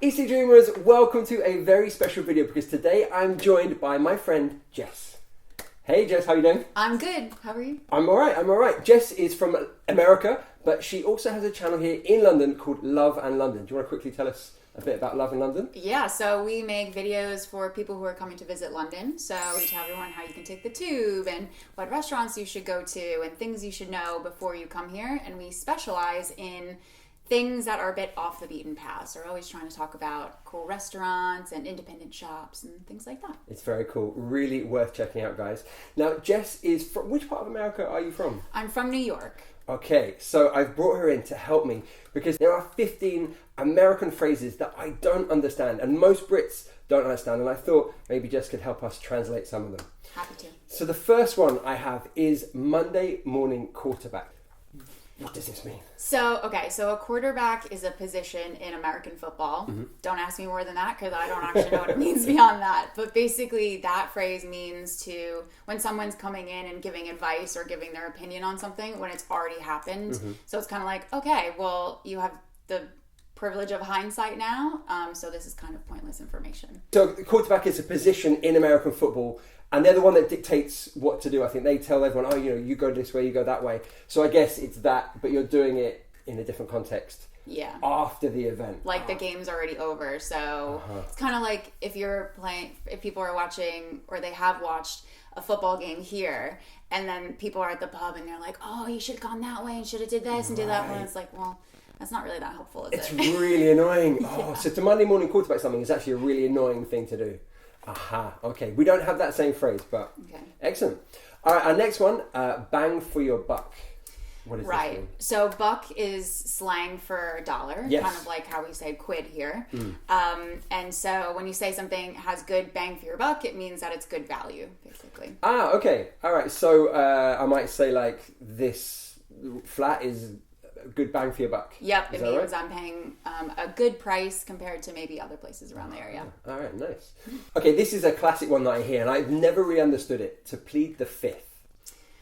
Easty Dreamers, welcome to a very special video because today I'm joined by my friend Jess. Hey Jess, how you doing? I'm good. How are you? I'm alright. Jess is from America, but she also has a channel here in London called Love and London. Do you want to quickly tell us a bit about Love and London? Yeah, so we make videos for people who are coming to visit London. So we tell everyone how you can take the tube and what restaurants you should go to and things you should know before you come here. And we specialize in things that are a bit off the beaten path. So we're always trying to talk about cool restaurants and independent shops and things like that. It's very cool. Really worth checking out, guys. Now, Jess is from... Which part of America are you from? I'm from New York. Okay, so I've brought her in to help me because there are 15 American phrases that I don't understand and most Brits don't understand, and I thought maybe Jess could help us translate some of them. Happy to. So the first one I have is Monday morning quarterback. What does this mean? So a quarterback is a position in American football. Mm-hmm. Don't ask me more than that because I don't actually know what it means beyond that. But basically that phrase means to, when someone's coming in and giving advice or giving their opinion on something when it's already happened. Mm-hmm. So it's kind of like, okay, well, you have the privilege of hindsight now. So this is kind of pointless information. So the quarterback is a position in American football. And they're the one that dictates what to do. I think they tell everyone, oh, you go this way, you go that way. So I guess it's that, but you're doing it in a different context. Yeah. After the event. Like the game's already over. So it's kind of like if people are watching or they have watched a football game here and then people are at the pub and they're like, oh, you should have gone that way and should have did this and did that. And it's like, well, that's not really that helpful, is it? It's really annoying. Oh, so to Monday morning quarterback something is actually a really annoying thing to do. Aha, okay. We don't have that same phrase, but okay. Excellent. All right, our next one, bang for your buck. What is right. This mean? So buck is slang for a dollar, yes. Kind of like how we say quid here. And so when you say something has good bang for your buck, it means that it's good value, basically. Ah, okay. All right. So I might say like this flat is good bang for your buck. Yep, it means right? I'm paying a good price compared to maybe other places around the area. All right, nice. Okay, this is a classic one that I hear, and I've never really understood it. To plead the fifth.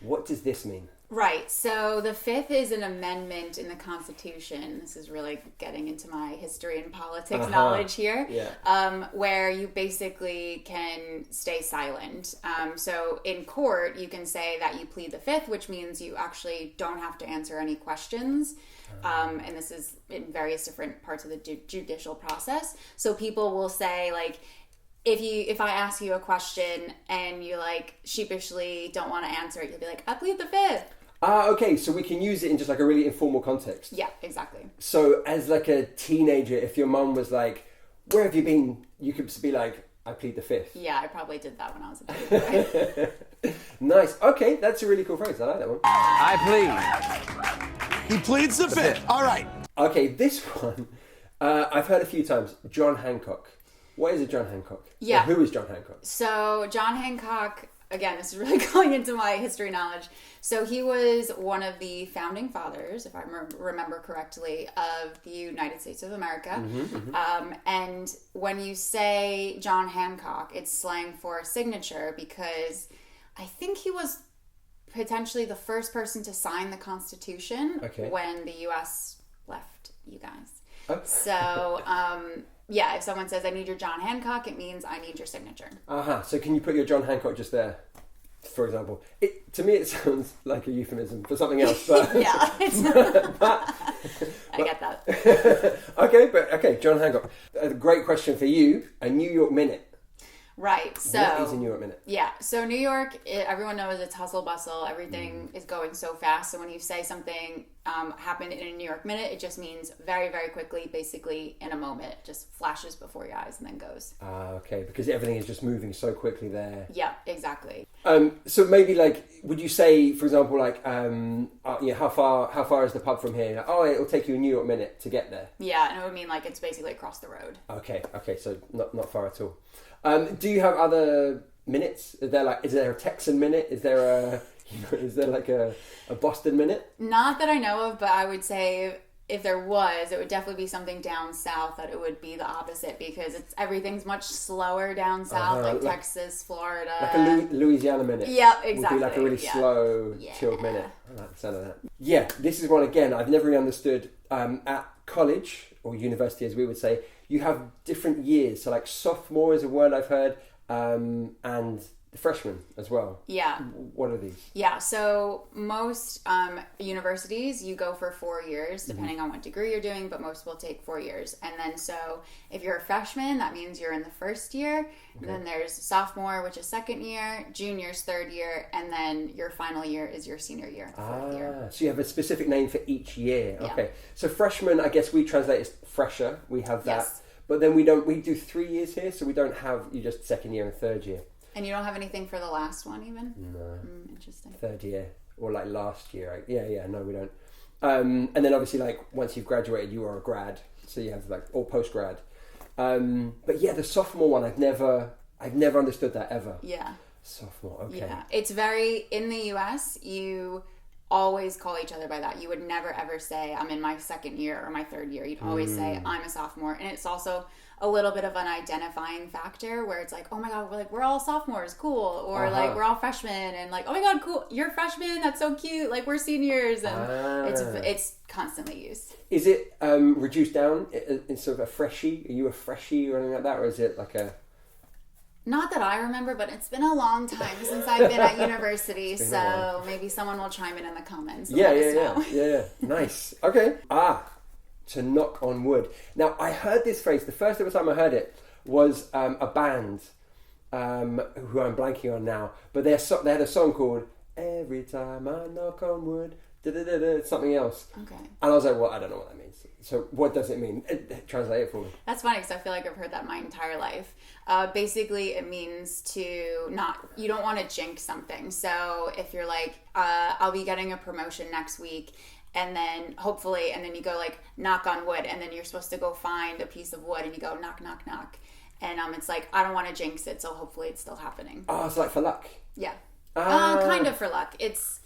What does this mean? Right, so the fifth is an amendment in the Constitution. This is really getting into my history and politics knowledge here. Yeah. Where you basically can stay silent. So in court, you can say that you plead the fifth, which means you actually don't have to answer any questions. And this is in various different parts of the judicial process. So people will say, like, if I ask you a question and you like sheepishly don't want to answer it, you'll be like, I plead the fifth. Okay, so we can use it in just like a really informal context. Yeah, exactly. So as like a teenager, if your mum was like, where have you been? You could be like, I plead the fifth. Yeah, I probably did that when I was a teenager. Nice. Okay, that's a really cool phrase. I like that one. I plead. He pleads the fifth. All right. Okay, this one, I've heard a few times. John Hancock. What is a John Hancock? Yeah. Or who is John Hancock? So John Hancock, again, this is really going into my history knowledge. So he was one of the founding fathers, if I remember correctly, of the United States of America. And when you say John Hancock, it's slang for signature because I think he was potentially the first person to sign the Constitution when the U.S. left you guys. Okay. So... yeah, if someone says, I need your John Hancock, it means I need your signature. So can you put your John Hancock just there, for example? To me, it sounds like a euphemism for something else. But yeah, it's I get that. Okay, John Hancock. A great question for you, a New York minute. Right, so... What is a New York minute? Yeah, so New York, everyone knows it's hustle bustle. Everything is going so fast. So when you say something happened in a New York minute, it just means very, very quickly, basically in a moment. It just flashes before your eyes and then goes. Okay, because everything is just moving so quickly there. Yeah, exactly. So maybe like, would you say, for example, like, how far is the pub from here? Like, oh, it'll take you a New York minute to get there. Yeah, and it would mean like it's basically across the road. Okay, so not far at all. Do you have other minutes? Is there a Texan minute? Is there like a Boston minute? Not that I know of, but I would say if there was, it would definitely be something down south that it would be the opposite because everything's much slower down south, like Texas, Florida. Like a Louisiana minute. Yeah, exactly. Would be like a really slow, chilled minute. I like the sound of that. Yeah, this is one again I've never really understood. At college or university, as we would say, you have different years. So like sophomore is a word I've heard, and the freshman as well. Yeah. What are these? Yeah, so most universities, you go for 4 years, depending on what degree you're doing, but most will take 4 years. And then so if you're a freshman, that means you're in the first year. Okay. And then there's sophomore, which is second year, junior's third year, and then your final year is your senior year, fourth year. So you have a specific name for each year. Yeah. Okay. So freshman, I guess we translate as fresher. We have that. Yes. But then we do 3 years here, so we don't have you just second year and third year. And you don't have anything for the last one even? No. Interesting. Third year. Or like last year. Right? Yeah, no, we don't. And then obviously like once you've graduated, you are a grad. So you have like, or post-grad. But yeah, the sophomore one, I've never understood that ever. Yeah. Sophomore, okay. Yeah. It's very, in the US, you always call each other by that. You would never ever say, I'm in my second year or my third year. You'd always say, I'm a sophomore. And it's also a little bit of an identifying factor where it's like, oh my God, we're all sophomores, cool. Or like, we're all freshmen, and like, oh my God, cool, you're freshmen, that's so cute. Like, we're seniors, and it's constantly used. Is it reduced down in sort of a freshie? Are you a freshie or anything like that? Or is it like a... Not that I remember, but it's been a long time since I've been at university, so maybe someone will chime in the comments. Yeah. Nice. Okay. To knock on wood. Now, I heard this phrase, the first ever time I heard it was a band who I'm blanking on now, but they had a song called Every Time I Knock on Wood, something else. Okay. And I was like, well, I don't know what that means. So what does it mean? Translate it for me. That's funny because I feel like I've heard that my entire life. Basically, it means you don't want to jinx something. So if you're like, I'll be getting a promotion next week, and then hopefully, and then you go like knock on wood, and then you're supposed to go find a piece of wood, and you go knock, knock, knock, and it's like, I don't want to jinx it, so hopefully it's still happening. Oh, it's like for luck. Yeah, kind of for luck. It's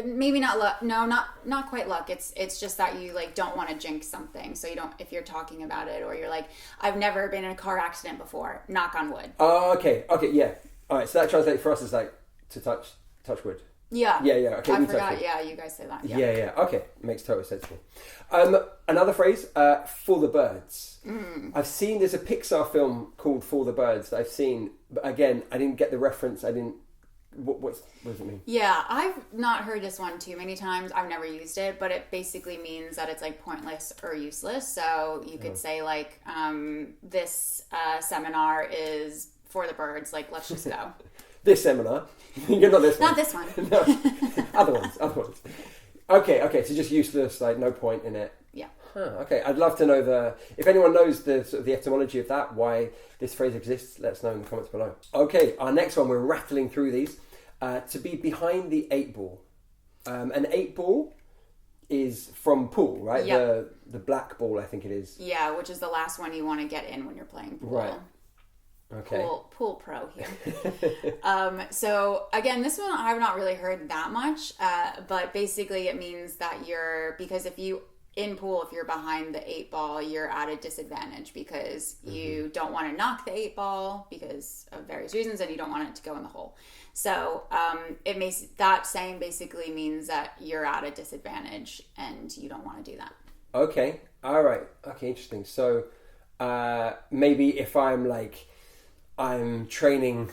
maybe not luck. No, not quite luck. It's just that you like don't want to jinx something, so you don't. If you're talking about it, or you're like, I've never been in a car accident before. Knock on wood. Oh, okay, yeah. All right, so that translates for us as like to touch wood. Yeah. Okay, I forgot. Yeah, you guys say that. Yeah. Okay, makes total sense to me. Another phrase, for the birds. I've seen, there's a Pixar film called For the Birds that I've seen, but again, I didn't get the reference. What does it mean? Yeah, I've not heard this one too many times. I've never used it, but it basically means that it's like pointless or useless. So you could say like, this seminar is for the birds. Like, let's just go. This seminar? You're not this one. Not this one. No, other ones. Okay, so just useless, like no point in it. Yeah. Okay, I'd love to know if anyone knows the etymology of that, why this phrase exists, let us know in the comments below. Okay, our next one, we're rattling through these. To be behind the 8 ball. An 8 ball is from pool, right? Yep. The black ball, I think it is. Yeah, which is the last one you want to get in when you're playing pool. Right. Okay. Pool pro here. So again, this one I've not really heard that much, but basically it means that because if you're behind the 8 ball, you're at a disadvantage because you don't want to knock the 8 ball because of various reasons, and you don't want it to go in the hole. So that saying basically means that you're at a disadvantage and you don't want to do that. Okay. All right. Okay. Interesting. So maybe if I'm training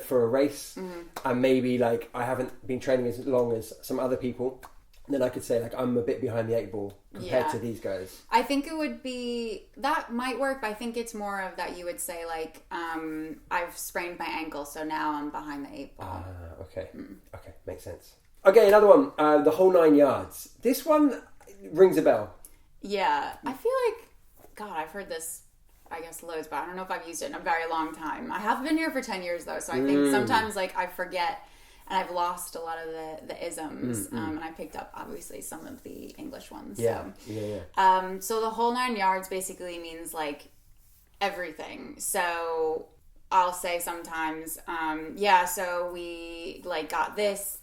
for a race, and maybe like I haven't been training as long as some other people, then I could say like I'm a bit behind the 8 ball compared to these guys. I think it would be, that might work, but I think it's more of that you would say like, I've sprained my ankle, so now I'm behind the 8 ball. Okay. Okay, makes sense. Okay, another one, the whole 9 yards. This one rings a bell. Yeah, I feel like, God, I've heard this, I guess, loads, but I don't know if I've used it in a very long time. I have been here for 10 years though, so I think sometimes like I forget, and I've lost a lot of the isms, and I picked up obviously some of the English ones. Yeah. So the whole 9 yards basically means like everything. So I'll say sometimes, so we like got this,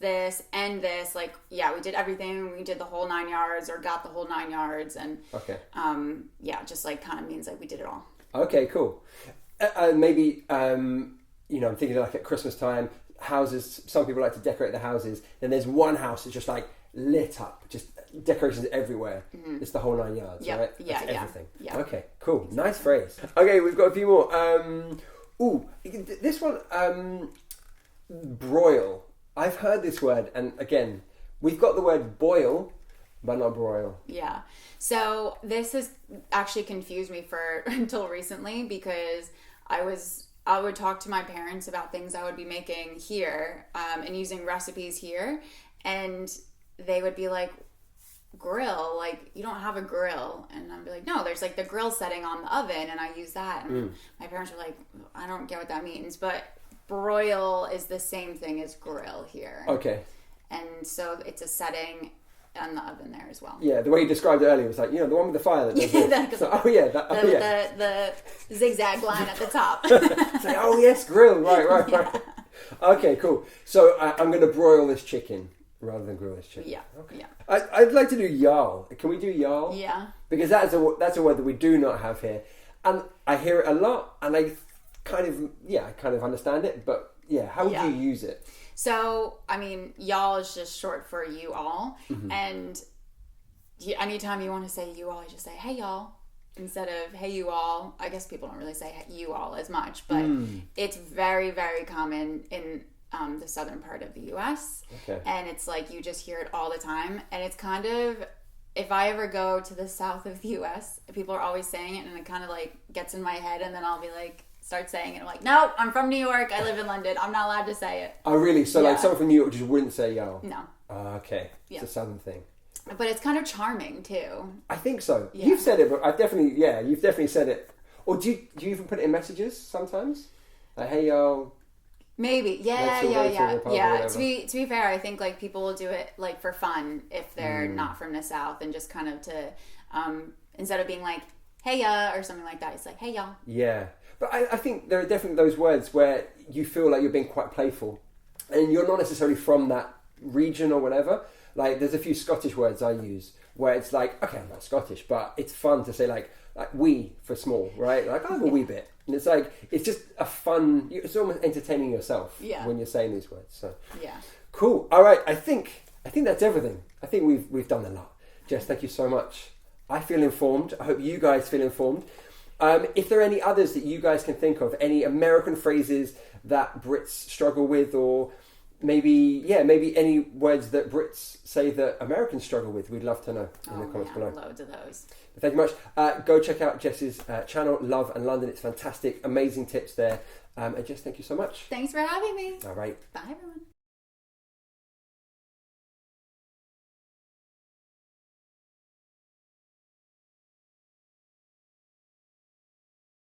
and this, like, we did everything. We did the whole 9 yards or got the whole 9 yards. And, just like kind of means like we did it all. Okay, cool. Maybe, I'm thinking like at Christmas time, houses, some people like to decorate their houses. Then there's one house that's just like lit up, just decorations everywhere. It's the whole 9 yards, right? Yeah, That's everything. Yeah. Okay, cool. Nice phrase. Okay, we've got a few more. This one, broil. I've heard this word, and again, we've got the word boil, but not broil. Yeah. So this has actually confused me until recently, because I would talk to my parents about things I would be making here, and using recipes here, and they would be like, grill, like, you don't have a grill. And I'd be like, no, there's like the grill setting on the oven, and I use that. And my parents were like, I don't get what that means, but broil is the same thing as grill here. Okay. And so it's a setting on the oven there as well. Yeah, the way you described it earlier was like, the one with the fire that does this. So, the zigzag line at the top. It's like, oh yes, grill, right. Okay, cool. So I'm going to broil this chicken rather than grill this chicken. Yeah. Okay. Yeah. I'd like to do y'all. Can we do y'all? Yeah. Because that's a word that we do not have here, and I hear it a lot, and I kind of understand it, but how would you use it? So, I mean, y'all is just short for you all. And anytime you want to say you all, you just say, hey, y'all. Instead of, hey, you all. I guess people don't really say you all as much, but it's very, very common in the southern part of the U.S. Okay. And it's like you just hear it all the time. And it's kind of, if I ever go to the south of the U.S., people are always saying it, and it kind of like gets in my head, and then I'll be like, start saying it. I'm like, no, I'm from New York. I live in London. I'm not allowed to say it. Oh, really? So, like, someone from New York just wouldn't say y'all? No. Okay. It's a southern thing. But it's kind of charming, too. I think so. Yeah. You've said it, but you've definitely said it. Or do you even put it in messages sometimes? Like, hey, y'all. Maybe. Yeah. To be fair, I think, like, people will do it, like, for fun if they're not from the South, and just kind of to, instead of being like, hey, or something like that, it's like, hey, y'all. Yeah. But I think there are definitely those words where you feel like you're being quite playful, and you're not necessarily from that region or whatever. Like, there's a few Scottish words I use where it's like, okay, I'm not Scottish, but it's fun to say like wee for small, right? Like, I'm a wee bit. And it's like, it's just a fun, it's almost entertaining yourself when you're saying these words. So, cool. All right. I think that's everything. I think we've done a lot. Jess, thank you so much. I feel informed. I hope you guys feel informed. If there are any others that you guys can think of, any American phrases that Brits struggle with, or maybe any words that Brits say that Americans struggle with, we'd love to know in the comments below. Loads of those. Thank you much. Go check out Jess's channel, Love and London. It's fantastic, amazing tips there. And Jess, thank you so much. Thanks for having me. All right. Bye, everyone.